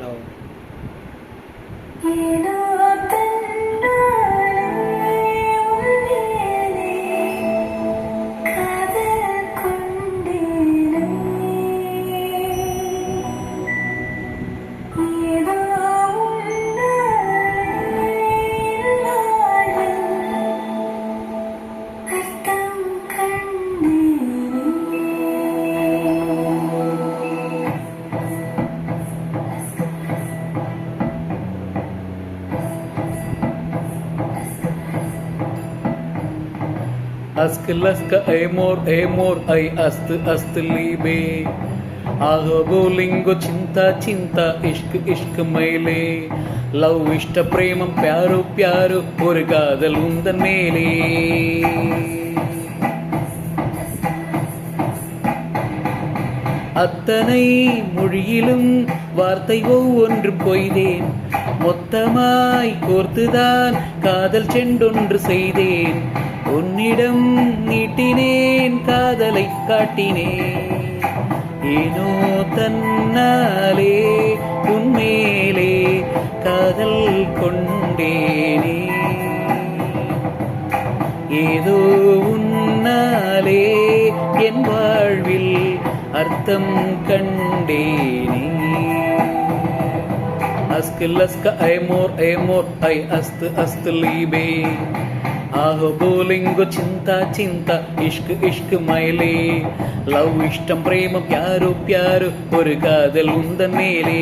Hello. Ask लस्क Amor ऐ अस्त लीबे आहो बोलिंगो चिंता चिंता इश्क इश्क मैले लव इष्ट प्रेमम प्यारो प्यारो ஒரு காதல் உந்தன் மேலே அத்தனை மொழியிலும் வார்த்தை ஒவ்வொன்று பொய்தேன் மொத்தமாய் கோர்த்துதான் காதல் செண்டொன்று செய்தேன் உன்னிடம் நீட்டினேன் காதலை காட்டினேன் ஏனோ தன்னாலே உன்மேலே காதல் கொண்டேனே ஏதோ உன்னாலே என் வாழ்வில் அர்த்தம் கண்டேனே अस्क लस्क एमोर ऐ अस्त लीबे आहो बोलिंगो चिंता चिंता इश्क इश्क मैले लव इष्टम प्रेम प्यारो प्यारो ஒரு காதல் உந்தன் மேலே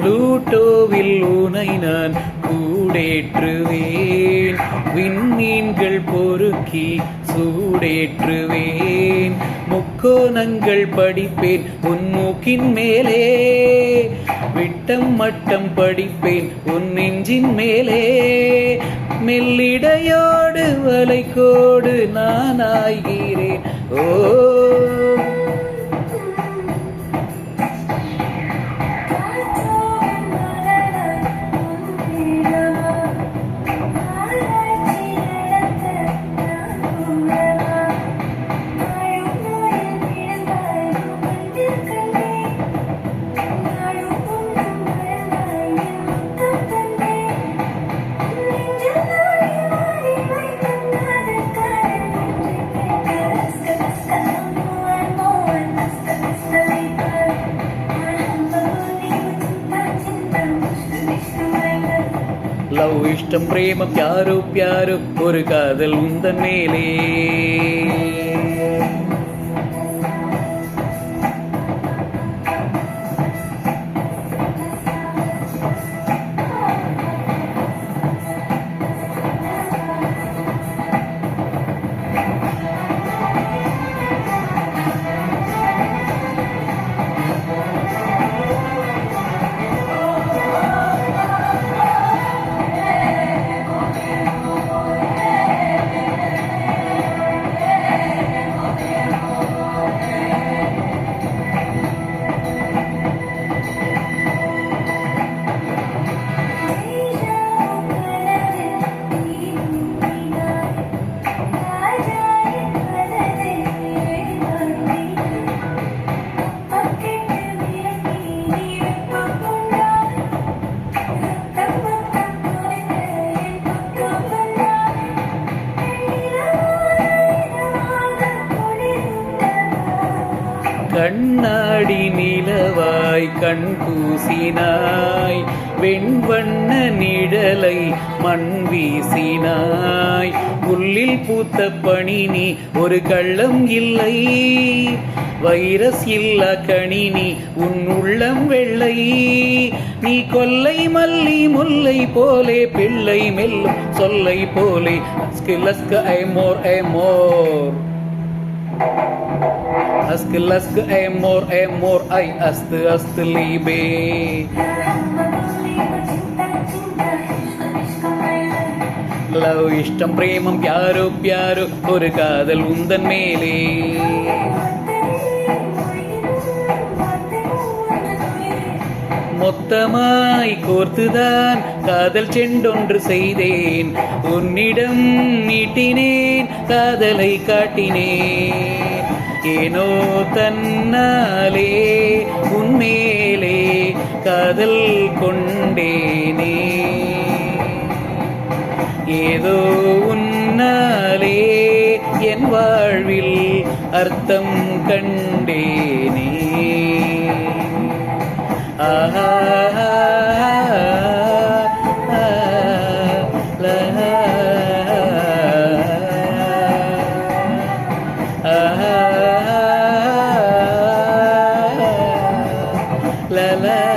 ப்ளூட்டோவில் உனை நான் கூடேற்றுவேன் விண்மீன்கள் பொறுக்கி சூடேற்றுவேன் முக்கோணங்கள் படிப்பேன் உன் மூக்கின் மேலே விட்டம் மட்டம் படிப்பேன் உன் நெஞ்சின் மேலே மெல்லிடையோடு வளைக்கோடு நான் ஆகிறேன் ஓ லவ் இஷ்டம் பிரேம பியாரோ பியாரோ ஒரு காதல் உந்தன் மேலே கண்ணாடி நிலவாய் கண் கூசினாய் வெண்வண்ண நிழலை மண் வீசினாய் புல்லில் பூத்த பனி நீ ஒரு கள்ளம் இல்லை வைரஸ் இல்லா கனி நீ உன் உள்ளம் வெள்ளை நீ கொல்லை மல்லி முல்லை போலே பிள்ளை மெல்லும் சொல்லை போலே ஸ்கிலஸ்க ஐமோர் Ask, ask, amor, ay ast, liebe. Love இஷ்டம் பிரேமம் பியாரு பியாரு ஒரு காதல் உந்தன் மேலே. மொத்தமாய் கோர்த்துதான் காதல் செண்டொன்று செய்தேன், உன்னிடம் நீட்டினேன் காதலை காட்டினேன். ஏனோ தன்னாலே உன்மேலே காதல் கொண்டேனே, ஏதோ உன்னாலே என் வாழ்வில் அர்த்தம் கண்டேனே. ஆஹா la la